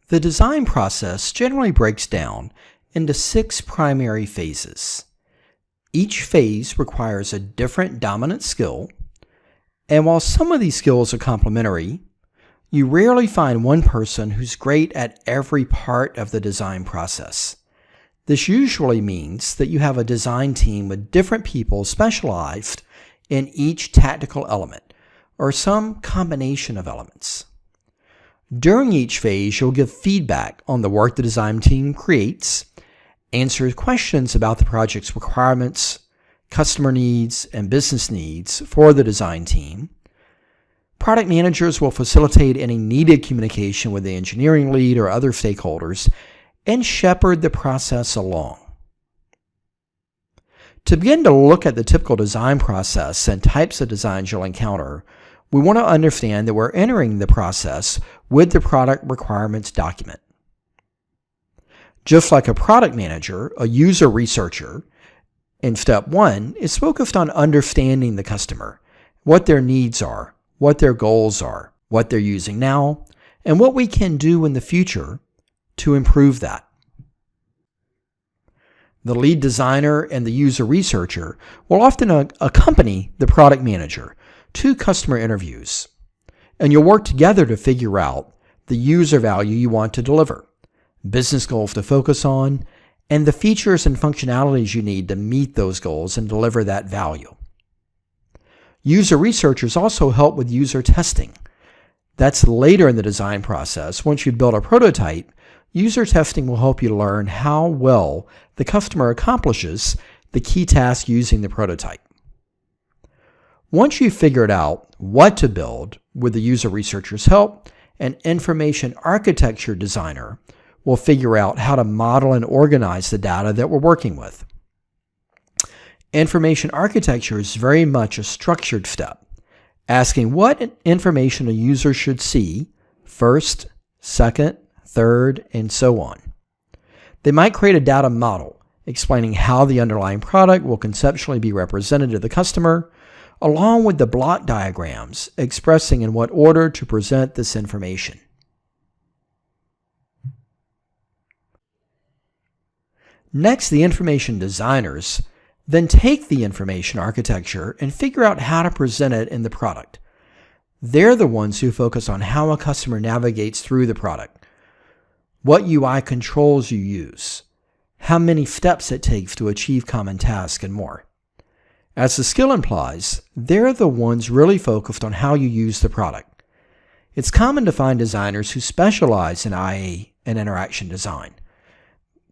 The design process generally breaks down into 6 primary phases. Each phase requires a different dominant skill, and while some of these skills are complementary, you rarely find one person who's great at every part of the design process. This usually means that you have a design team with different people specialized in each tactical element, or some combination of elements. During each phase, you'll give feedback on the work the design team creates, answer questions about the project's requirements, customer needs, and business needs for the design team. Product managers will facilitate any needed communication with the engineering lead or other stakeholders and shepherd the process along. To begin to look at the typical design process and types of designs you'll encounter, we want to understand that we're entering the process with the product requirements document. Just like a product manager, a user researcher, in step 1 is focused on understanding the customer, what their needs are, what their goals are, what they're using now, and what we can do in the future to improve that. The lead designer and the user researcher will often accompany the product manager to customer interviews, and you'll work together to figure out the user value you want to deliver, business goals to focus on, and the features and functionalities you need to meet those goals and deliver that value. User researchers also help with user testing. That's later in the design process. Once you've built a prototype, user testing will help you learn how well the customer accomplishes the key task using the prototype. Once you've figured out what to build with the user researcher's help, an information architecture designer will figure out how to model and organize the data that we're working with. Information architecture is very much a structured step, asking what information a user should see first, second, third, and so on. They might create a data model explaining how the underlying product will conceptually be represented to the customer, along with the block diagrams expressing in what order to present this information. Next, the information designers then take the information architecture and figure out how to present it in the product. They're the ones who focus on how a customer navigates through the product, what UI controls you use, how many steps it takes to achieve common tasks, and more. As the skill implies, they're the ones really focused on how you use the product. It's common to find designers who specialize in IA and interaction design.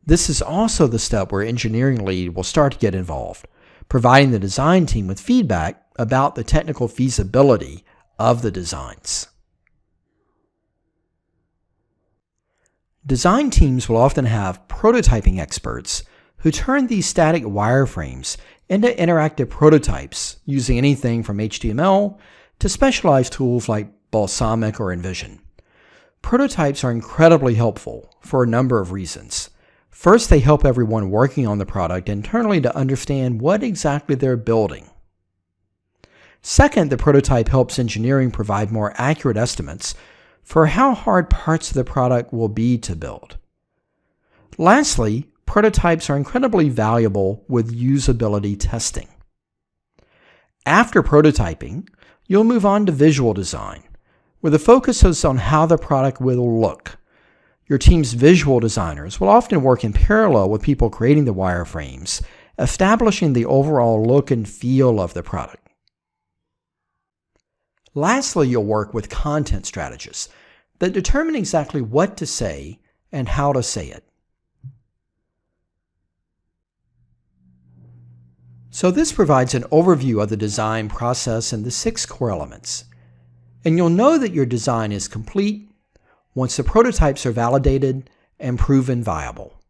This is also the step where engineering lead will start to get involved, providing the design team with feedback about the technical feasibility of the designs. Design teams will often have prototyping experts who turn these static wireframes into interactive prototypes using anything from HTML to specialized tools like Balsamiq or InVision. Prototypes are incredibly helpful for a number of reasons. First, they help everyone working on the product internally to understand what exactly they're building. Second, the prototype helps engineering provide more accurate estimates for how hard parts of the product will be to build. Lastly, prototypes are incredibly valuable with usability testing. After prototyping, you'll move on to visual design, where the focus is on how the product will look. Your team's visual designers will often work in parallel with people creating the wireframes, establishing the overall look and feel of the product. Lastly, you'll work with content strategists that determine exactly what to say and how to say it. So this provides an overview of the design process and the 6 core elements. And you'll know that your design is complete once the prototypes are validated and proven viable.